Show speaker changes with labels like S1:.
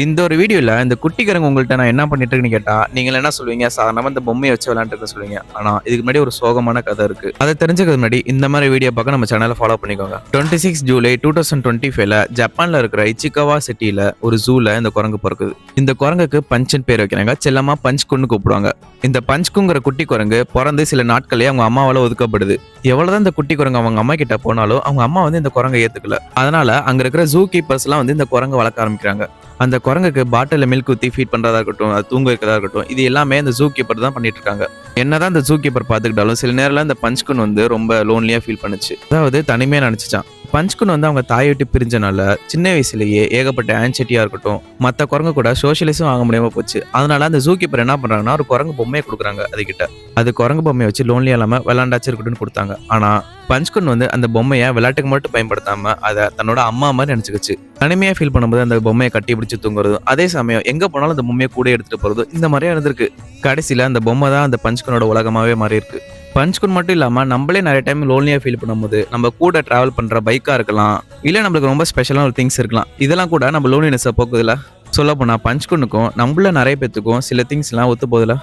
S1: இந்த ஒரு வீடியோல இந்த குட்டிக்கரங்க உங்கள்ட்ட நான் என்ன பண்ணிட்டு இருக்கேன்னு கேட்டா, நீங்க என்ன சொல்லுவீங்க? சாதாரணமா இந்த பொம்மைய வச்சு விளையாண்டுட்டு சொல்லுவீங்க. ஆனா இதுக்கு முன்னாடி ஒரு சோகமான கதை இருக்கு. அத தெரிஞ்சுக்கிறதுக்கு முன்னாடி இந்த மாதிரி வீடியோ பார்க்க நம்ம சேனலை ஃபாலோ பண்ணிக்கோங்க. 26 ஜூலை 2025ல ஜப்பான்ல இருக்கிற இச்சிகாவா சிட்டில ஒரு ஜூல இந்த குரங்கு பிறக்குது. இந்த குரங்குக்கு பஞ்சுன்னு பேர் வைக்கிறாங்க. செல்லமா பஞ்ச்குன்னு கூப்பிடுவாங்க. இந்த பஞ்ச்குங்கிற குட்டி குரங்கு பிறந்து சில நாட்களே அவங்க அம்மாவால ஒதுக்கப்படுது. எவ்வளவுதான் இந்த குட்டி குரங்கு அவங்க அம்மா கிட்ட போனாலும் அவங்க அம்மா இந்த குரங்கை ஏத்துக்கல. அதனால அங்க இருக்கிற ஜூ கீப்பர்ஸ் எல்லாம் இந்த குரங்கு வளர்க்க ஆரம்பிக்கிறாங்க. அந்த குரங்குக்கு பாட்டில மில்க் ஊத்தி ஃபீட் பண்றதா இருக்கட்டும், அது தூங்க வைக்கிறதா இருக்கட்டும், இது எல்லாமே இந்த ஜூ கீப்பர் தான் பண்ணிட்டு இருக்காங்க. என்னதான் இந்த ஜூ கீப்பர் பாத்துக்கிட்டாலும் சில நேரம்ல இந்த பஞ்ச்குன் ரொம்ப லோன்லியா ஃபீல் பண்ணுச்சு. அதாவது தனிமையா நினைச்சுச்சான். பஞ்ச்குன் அவங்க தாயை விட்டு பிரிஞ்சனால சின்ன வயசுலயே ஏகப்பட்ட ஆன்சைட்டியா இருக்கட்டும், மத்த குரங்கு கூட சோசியலிசம் வாங்க முடியாம போச்சு. அதனால அந்த ஜூ கீப்பர் என்ன பண்றாங்கன்னா ஒரு குரங்கு பொம்மையை கொடுக்குறாங்க அதுகிட்ட. அது குரங்கு பொம்மையை வச்சு லோன்லியா இல்லாம விளையாண்டாச்சு இருக்கட்டும்னு கொடுத்தாங்க. ஆனா பஞ்ச்குன் அந்த பொம்மையை விளையாட்டுக்கு மட்டும் பயன்படுத்தாம அதை தன்னோட அம்மா மாதிரி நினைச்சுக்கிச்சு. தனிமையா ஃபீல் பண்ணும்போது அந்த பொம்மையை கட்டி பிடிச்சு தூங்குறதும், அதே சமயம் எங்க போனாலும் அந்த பொம்மையை கூட எடுத்துட்டு போறதும் இந்த மாதிரியா இருந்திருக்கு. கடைசியில அந்த பொம்மை தான் அந்த பஞ்ச்குனோட உலகமாவே மாறி இருக்கு. பஞ்ச்குன் மட்டும் இல்லாம நம்மளே நிறைய டைம் லோன்லியா ஃபீல் பண்ணும்போது நம்ம கூட டிராவல் பண்ற பைக்கா இருக்கலாம், இல்ல நம்மளுக்கு ரொம்ப ஸ்பெஷலான ஒரு திங்ஸ் இருக்கலாம். இதெல்லாம் கூட நம்ம லோன்லினஸை போக்குதுல. சொல்ல போனா பஞ்ச்குனுக்கும் நம்மள நிறைய பேத்துக்கும் சில திங்ஸ் எல்லாம் ஒத்து போகுதுல.